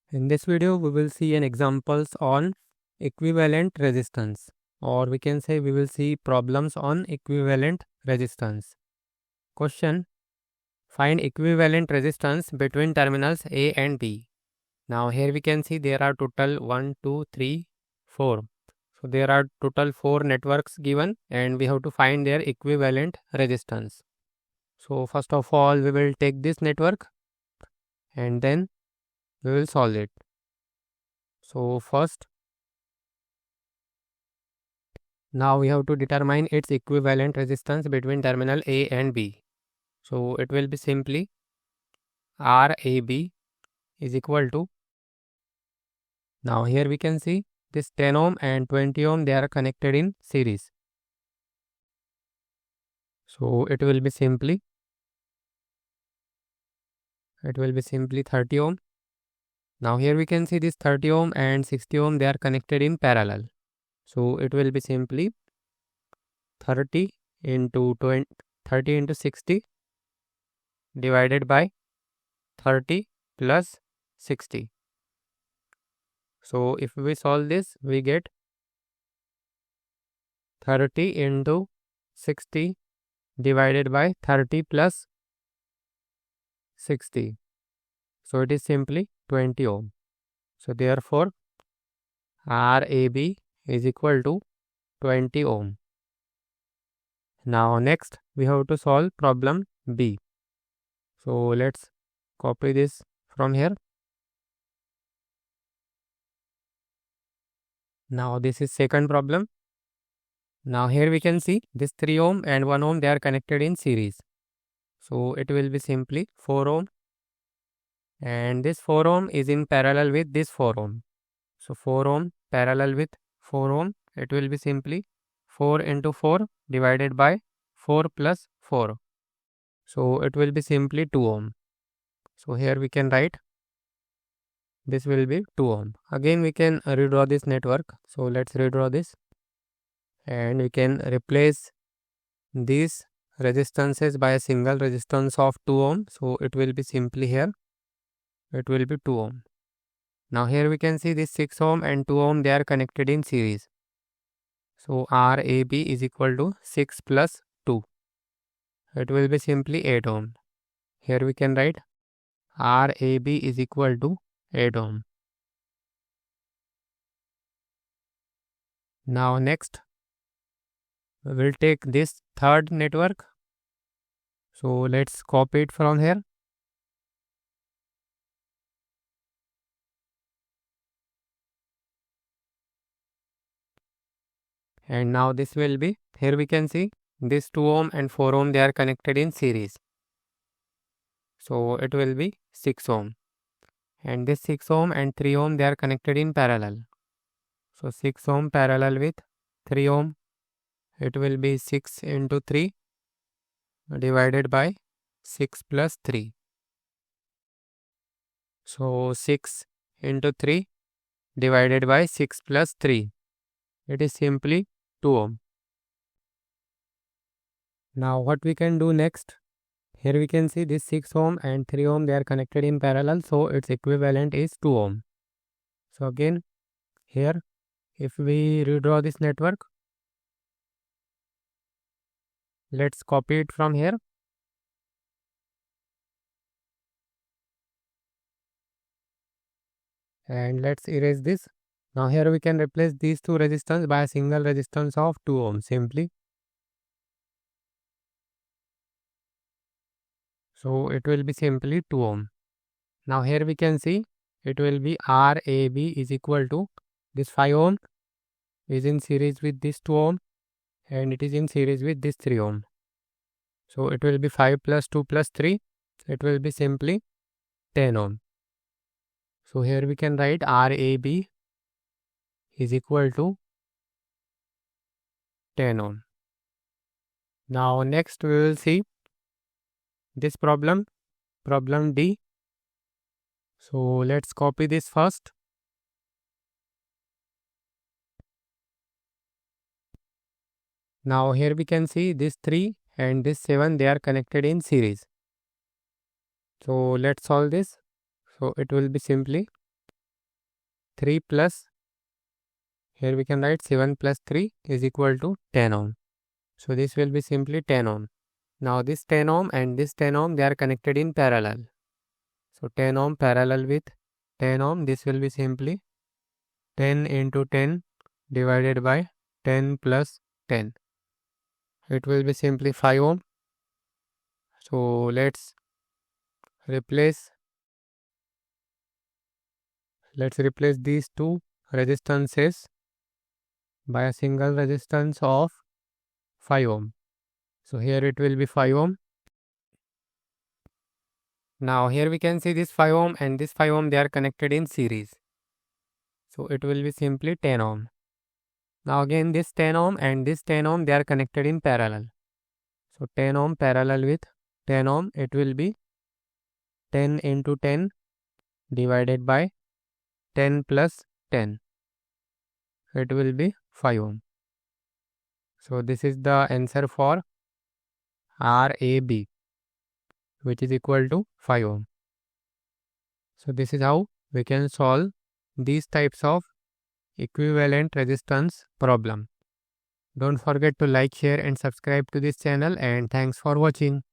In this video, we will see an examples on equivalent resistance, or we can say we will see problems on equivalent resistance. Question: find equivalent resistance between terminals A and B. Now here we can see there are total 1, 2, 3, 4. So there are total 4 networks given and we have to find their equivalent resistance. So first of all, we will take this network and then we will solve it. So first, now we have to determine its equivalent resistance between terminal A and B. So it will be simply RAB is equal to, now here we can see this 10 ohm and 20 ohm, they are connected in series. So it will be simply 30 ohm. Now here we can see this 30 ohm and 60 ohm, they are connected in parallel. So it will be simply 30 into 60 divided by 30 plus 60. So if we solve this, we get 30 into 60 divided by 30 plus 60. So it is simply 20 ohm. So therefore, RAB is equal to 20 ohm. Now next, we have to solve problem B. So let's copy this from here. Now this is second problem. Now here we can see this 3 ohm and 1 ohm, they are connected in series. So it will be simply 4 ohm. And this 4 ohm is in parallel with this 4 ohm. So 4 ohm parallel with 4 ohm, it will be simply 4 into 4 divided by 4 plus 4. So it will be simply 2 ohm. So here we can write this will be 2 ohm. Again we can redraw this network. So let's redraw this. And we can replace these resistances by a single resistance of 2 ohm. So it will be simply here, it will be 2 ohm. Now here we can see this 6 ohm and 2 ohm, they are connected in series. So RAB is equal to 6 plus 2. It will be simply 8 ohm. Here we can write RAB is equal to 8 ohm. Now next, we will take this third network. So let's copy it from here. And now this will be, here we can see this 2 ohm and 4 ohm, they are connected in series. So it will be 6 ohm. And this 6 ohm and 3 ohm, they are connected in parallel. So 6 ohm parallel with 3 ohm, it will be 6 into 3 divided by 6 plus 3. So 6 into 3 divided by 6 plus 3. It is simply 2 ohm. Now what we can do next? Here we can see this 6 ohm and 3 ohm, they are connected in parallel. So its equivalent is 2 ohm. So again here, if we redraw this network, let's copy it from here. And let's erase this. Now here we can replace these two resistance by a single resistance of 2 ohm simply. So it will be simply 2 ohm. Now here we can see it will be RAB is equal to this 5 ohm is in series with this 2 ohm and it is in series with this 3 ohm. So it will be 5 plus 2 plus 3. It will be simply 10 ohm. So here we can write RAB is equal to 10 ohm. Now next we will see this problem D. So let's copy this first. Now here we can see this 3 and this 7, they are connected in series. So let's solve this. So it will be simply 3 plus, here we can write 7 plus 3 is equal to 10 ohm. So this will be simply 10 ohm. Now this 10 ohm and this 10 ohm, they are connected in parallel. So 10 ohm parallel with 10 ohm, this will be simply 10 into 10 divided by 10 plus 10. It will be simply 5 ohm. So let's replace these two resistances by a single resistance of 5 ohm. So here it will be 5 ohm. Now here we can see this 5 ohm and this 5 ohm, they are connected in series. So it will be simply 10 ohm. Now again this 10 ohm and this 10 ohm, they are connected in parallel. So 10 ohm parallel with 10 ohm, it will be 10 into 10 divided by 10 plus 10. It will be 5 ohm. So this is the answer for RAB, which is equal to 5 ohm. So this is how we can solve these types of equivalent resistance problem. Don't forget to like, share and subscribe to this channel, and thanks for watching.